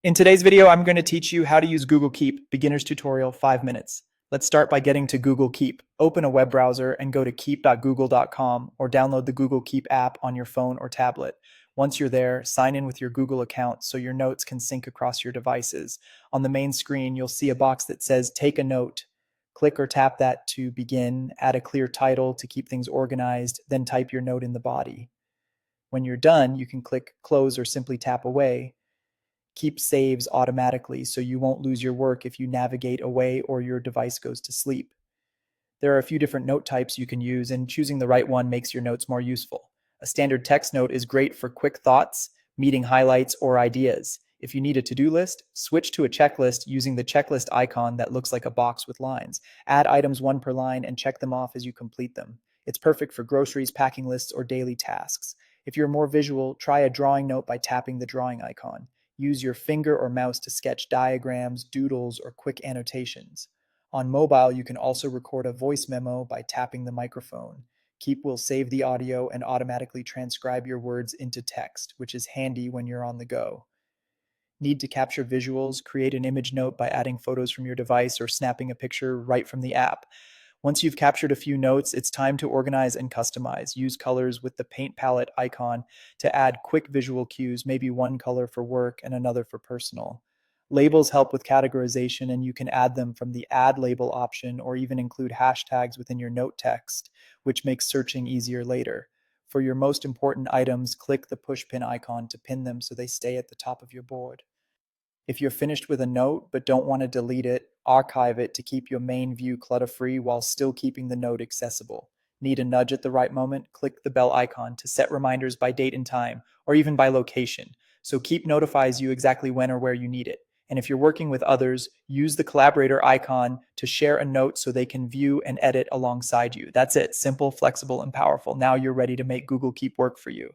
In today's video, I'm going to teach you how to use Google Keep, beginner's tutorial, 5 minutes. Let's start by getting to Google Keep. Open a web browser and go to keep.google.com or download the Google Keep app on your phone or tablet. Once you're there, sign in with your Google account so your notes can sync across your devices. On the main screen, you'll see a box that says Take a Note. Click or tap that to begin, add a clear title to keep things organized, then type your note in the body. When you're done, you can click Close or simply tap Away. Keep saves automatically so you won't lose your work if you navigate away or your device goes to sleep. There are a few different note types you can use, and choosing the right one makes your notes more useful. A standard text note is great for quick thoughts, meeting highlights, or ideas. If you need a to-do list, switch to a checklist using the checklist icon that looks like a box with lines. Add items one per line and check them off as you complete them. It's perfect for groceries, packing lists, or daily tasks. If you're more visual, try a drawing note by tapping the drawing icon. Use your finger or mouse to sketch diagrams, doodles, or quick annotations. On mobile, you can also record a voice memo by tapping the microphone. Keep will save the audio and automatically transcribe your words into text, which is handy when you're on the go. Need to capture visuals? Create an image note by adding photos from your device or snapping a picture right from the app. Once you've captured a few notes, it's time to organize and customize. Use colors with the paint palette icon to add quick visual cues, maybe one color for work and another for personal. Labels help with categorization, and you can add them from the Add Label option or even include hashtags within your note text, which makes searching easier later. For your most important items, click the push pin icon to pin them so they stay at the top of your board. If you're finished with a note but don't want to delete it, archive it to keep your main view clutter-free while still keeping the note accessible. Need a nudge at the right moment? Click the bell icon to set reminders by date and time, or even by location, so Keep notifies you exactly when or where you need it. And if you're working with others, use the collaborator icon to share a note so they can view and edit alongside you. That's it. Simple, flexible, and powerful. Now you're ready to make Google Keep work for you.